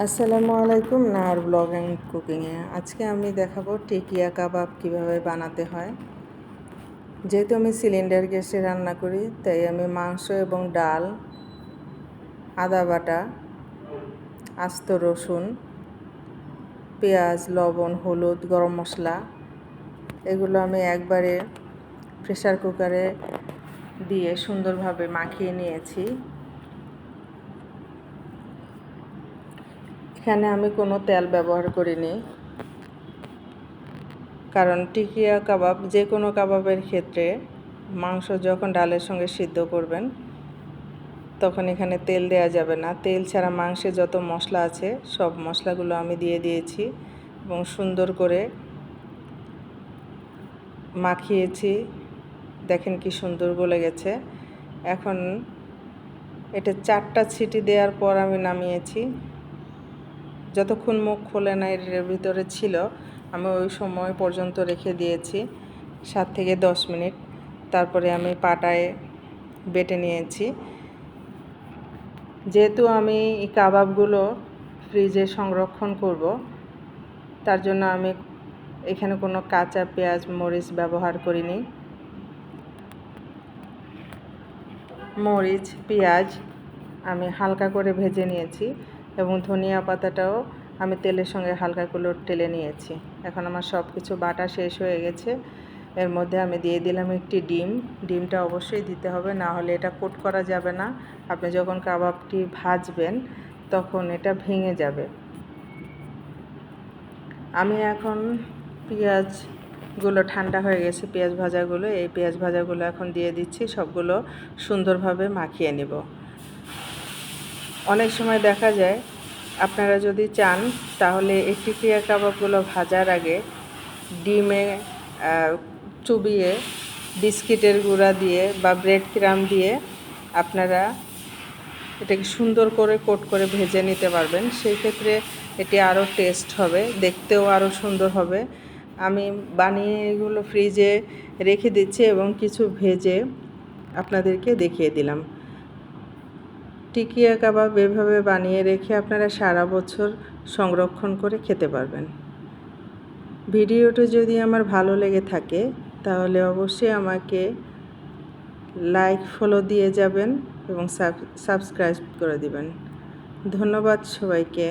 আসসালামু আলাইকুম, Nahar blog and কুকিংয়ে। আজকে আমি দেখাবো টিকিয়া কাবাব কিভাবে বানাতে হয়। যেহেতু আমি সিলিন্ডার গ্যাসে রান্না করি, তাই আমি মাংস এবং ডাল, আদা বাটা, আস্ত রসুন, পেঁয়াজ, লবণ, হলুদ, গরম মশলা এগুলো আমি একবারে প্রেসার কুকারে দিয়ে সুন্দরভাবে মাখিয়ে নিয়েছি। এখানে আমি কোনো তেল ব্যবহার করিনি, কারণ টিকিয়া কাবাব যে কোনো কাবাবের ক্ষেত্রে মাংস যখন ডালের সঙ্গে সিদ্ধ করবেন তখন এখানে তেল দেওয়া যাবে না। তেল ছাড়া মাংসে যত মশলা আছে সব মশলাগুলো আমি দিয়ে দিয়েছি এবং সুন্দর করে মাখিয়েছি। দেখেন কি সুন্দর গলে গেছে। এখন এটা 4টা সিটি দেওয়ার পর আমি নামিয়েছি। যতক্ষণ মুখ খোলে না এর ভিতরে ছিল, আমি ওই সময় পর্যন্ত রেখে দিয়েছি 7 থেকে 10 মিনিট। তারপরে আমি পাটায় বেটে নিয়েছি। যেহেতু আমি এই কাবাবগুলো ফ্রিজে সংরক্ষণ করব, তার জন্য আমি এখানে কোনো কাঁচা পেঁয়াজ মরিচ ব্যবহার করিনি। মরিচ পেঁয়াজ আমি হালকা করে ভেজে নিয়েছি এবং ধনিয়া পাতাটাও আমি তেলের সঙ্গে হালকা করে টেলে নিয়েছি। এখন আমার সব কিছু বাটা শেষ হয়ে গেছে। এর মধ্যে আমি দিয়ে দিলাম একটি ডিম। ডিমটা অবশ্যই দিতে হবে, না হলে এটা কোট করা যাবে না। আপনি যখন কাবাবটি ভাজবেন তখন এটা ভেঙে যাবে। আমি এখন পেঁয়াজগুলো ঠান্ডা হয়ে গেছে, পেঁয়াজ ভাজাগুলো, এই পেঁয়াজ ভাজাগুলো এখন দিয়ে দিচ্ছি। সবগুলো সুন্দরভাবে মাখিয়ে নেব। অনেক সময় দেখা যায় আপনারা যদি চান তাহলে এই টিকিয়া কাবাবগুলো ভাজার আগে ডিমে চুবিয়ে বিস্কিটের গুঁড়া দিয়ে বা ব্রেড ক্রাম্ব দিয়ে আপনারা এটাকে সুন্দর করে কোট করে ভেজে নিতে পারবেন। সেই ক্ষেত্রে এটি আরও টেস্ট হবে, দেখতেও আরও সুন্দর হবে। আমি বানিয়ে এগুলো ফ্রিজে রেখে দিচ্ছি এবং কিছু ভেজে আপনাদেরকে দেখিয়ে দিলাম। টিকিয়া কাবাব এভাবে বানিয়ে রেখে আপনারা সারা বছর সংরক্ষণ করে খেতে পারবেন। ভিডিওটি যদি আমার ভালো লেগে থাকে তাহলে অবশ্যই আমাকে লাইক ফলো দিয়ে যাবেন এবং সাবস্ক্রাইব করে দিবেন। ধন্যবাদ সবাইকে।